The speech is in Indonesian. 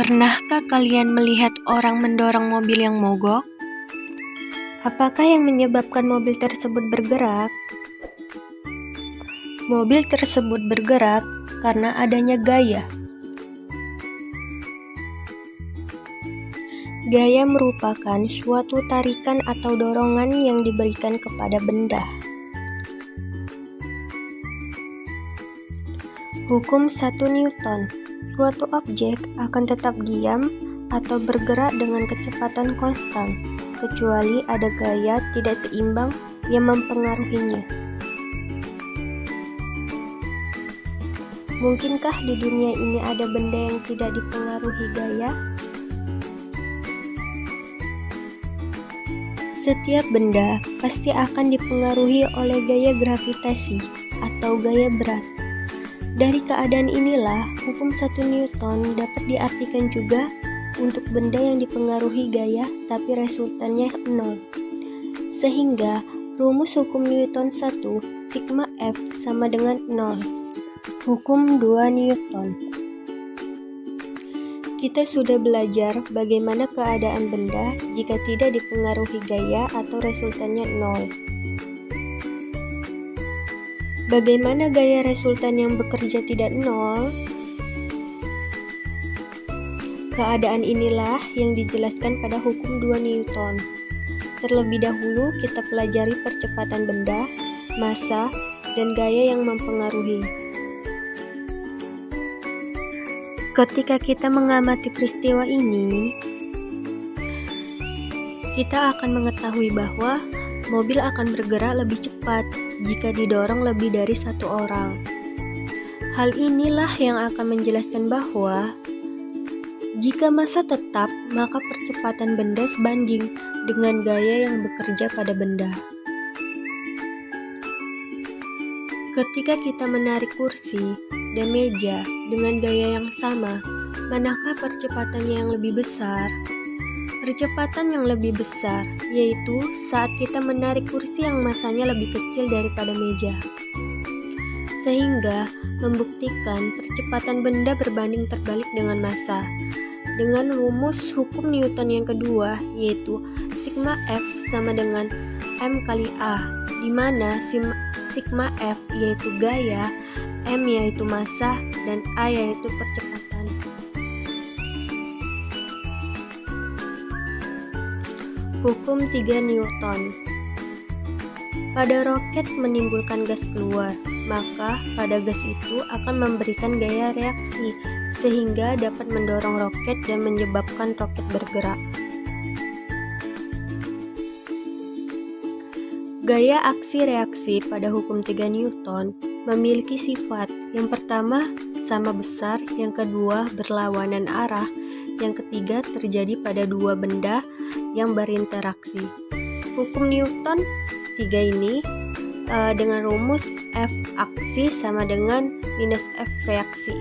Pernahkah kalian melihat orang mendorong mobil yang mogok? Apakah yang menyebabkan mobil tersebut bergerak? Mobil tersebut bergerak karena adanya gaya. Gaya merupakan suatu tarikan atau dorongan yang diberikan kepada benda. Hukum 1 Newton. Suatu objek akan tetap diam atau bergerak dengan kecepatan konstan, kecuali ada gaya tidak seimbang yang mempengaruhinya. Mungkinkah di dunia ini ada benda yang tidak dipengaruhi gaya? Setiap benda pasti akan dipengaruhi oleh gaya gravitasi atau gaya berat. Dari keadaan inilah, hukum 1 Newton dapat diartikan juga untuk benda yang dipengaruhi gaya tapi resultannya 0. Sehingga rumus hukum Newton 1, sigma F sama dengan 0. Hukum 2 Newton. Kita sudah belajar bagaimana keadaan benda jika tidak dipengaruhi gaya atau resultannya 0. Bagaimana gaya resultan yang bekerja tidak 0? Keadaan inilah yang dijelaskan pada hukum 2 Newton. Terlebih dahulu kita pelajari percepatan benda, massa, dan gaya yang mempengaruhi. Ketika kita mengamati peristiwa ini, kita akan mengetahui bahwa mobil akan bergerak lebih cepat jika didorong lebih dari satu orang. Hal inilah yang akan menjelaskan bahwa jika massa tetap, maka percepatan benda sebanding dengan gaya yang bekerja pada benda. Ketika kita menarik kursi dan meja dengan gaya yang sama, manakah percepatannya yang lebih besar? Percepatan yang lebih besar yaitu saat kita menarik kursi yang massanya lebih kecil daripada meja. Sehingga membuktikan percepatan benda berbanding terbalik dengan massa. Dengan rumus hukum Newton yang kedua yaitu sigma F sama dengan M kali A, di mana sigma F yaitu gaya, M yaitu massa, dan A yaitu percepatan. Hukum 3 Newton. Pada roket menimbulkan gas keluar, maka pada gas itu akan memberikan gaya reaksi sehingga dapat mendorong roket dan menyebabkan roket bergerak. Gaya aksi reaksi pada hukum 3 Newton memiliki sifat. Yang pertama, sama besar, yang kedua, berlawanan arah, yang ketiga, terjadi pada dua benda yang berinteraksi. Hukum Newton 3 ini dengan rumus F aksi sama dengan minus F reaksi.